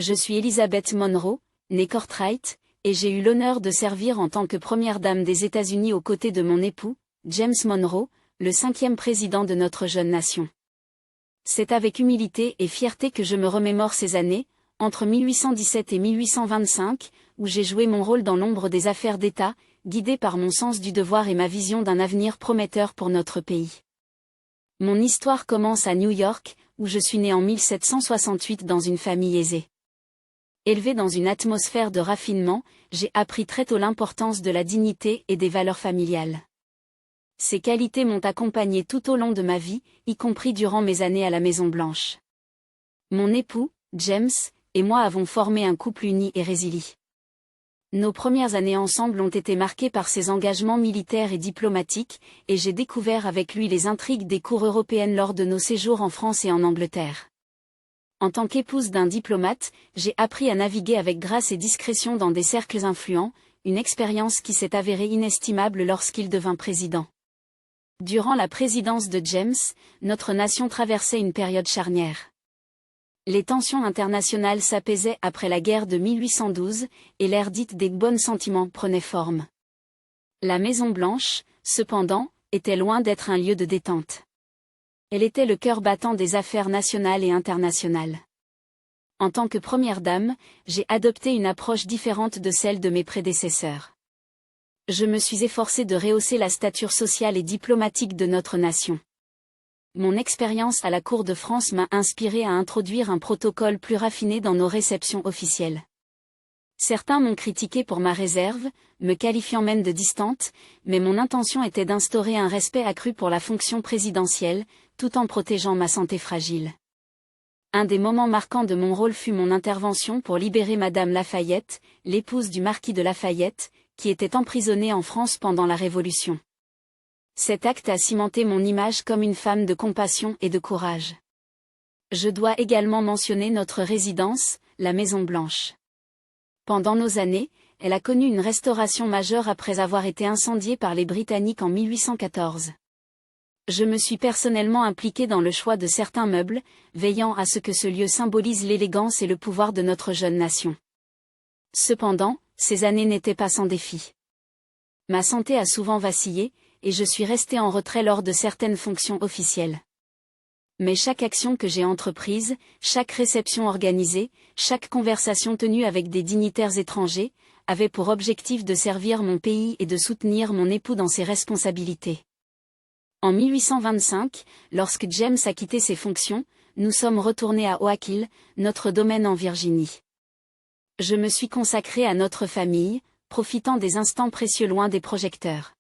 Je suis Elizabeth Monroe, née Cartwright, et j'ai eu l'honneur de servir en tant que première dame des États-Unis aux côtés de mon époux, James Monroe, le 5e président de notre jeune nation. C'est avec humilité et fierté que je me remémore ces années, entre 1817 et 1825, où j'ai joué mon rôle dans l'ombre des affaires d'État, guidé par mon sens du devoir et ma vision d'un avenir prometteur pour notre pays. Mon histoire commence à New York, où je suis née en 1768 dans une famille aisée. Élevée dans une atmosphère de raffinement, j'ai appris très tôt l'importance de la dignité et des valeurs familiales. Ces qualités m'ont accompagnée tout au long de ma vie, y compris durant mes années à la Maison-Blanche. Mon époux, James, et moi avons formé un couple uni et résilient. Nos premières années ensemble ont été marquées par ses engagements militaires et diplomatiques, et j'ai découvert avec lui les intrigues des cours européennes lors de nos séjours en France et en Angleterre. En tant qu'épouse d'un diplomate, j'ai appris à naviguer avec grâce et discrétion dans des cercles influents, une expérience qui s'est avérée inestimable lorsqu'il devint président. Durant la présidence de James, notre nation traversait une période charnière. Les tensions internationales s'apaisaient après la guerre de 1812, et l'ère dite des bons sentiments prenait forme. La Maison-Blanche, cependant, était loin d'être un lieu de détente. Elle était le cœur battant des affaires nationales et internationales. En tant que première dame, j'ai adopté une approche différente de celle de mes prédécesseurs. Je me suis efforcée de rehausser la stature sociale et diplomatique de notre nation. Mon expérience à la cour de France m'a inspiré à introduire un protocole plus raffiné dans nos réceptions officielles. Certains m'ont critiqué pour ma réserve, me qualifiant même de distante, mais mon intention était d'instaurer un respect accru pour la fonction présidentielle, tout en protégeant ma santé fragile. Un des moments marquants de mon rôle fut mon intervention pour libérer Madame Lafayette, l'épouse du marquis de Lafayette, qui était emprisonnée en France pendant la Révolution. Cet acte a cimenté mon image comme une femme de compassion et de courage. Je dois également mentionner notre résidence, la Maison-Blanche. Pendant nos années, elle a connu une restauration majeure après avoir été incendiée par les Britanniques en 1814. Je me suis personnellement impliquée dans le choix de certains meubles, veillant à ce que ce lieu symbolise l'élégance et le pouvoir de notre jeune nation. Cependant, ces années n'étaient pas sans défi. Ma santé a souvent vacillé, et je suis restée en retrait lors de certaines fonctions officielles. Mais chaque action que j'ai entreprise, chaque réception organisée, chaque conversation tenue avec des dignitaires étrangers, avait pour objectif de servir mon pays et de soutenir mon époux dans ses responsabilités. En 1825, lorsque James a quitté ses fonctions, nous sommes retournés à Oak Hill, notre domaine en Virginie. Je me suis consacrée à notre famille, profitant des instants précieux loin des projecteurs.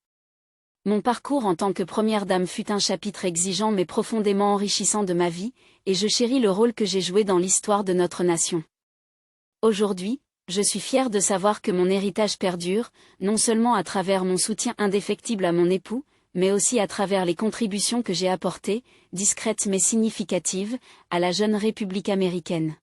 Mon parcours en tant que première dame fut un chapitre exigeant mais profondément enrichissant de ma vie, et je chéris le rôle que j'ai joué dans l'histoire de notre nation. Aujourd'hui, je suis fière de savoir que mon héritage perdure, non seulement à travers mon soutien indéfectible à mon époux, mais aussi à travers les contributions que j'ai apportées, discrètes mais significatives, à la jeune République américaine.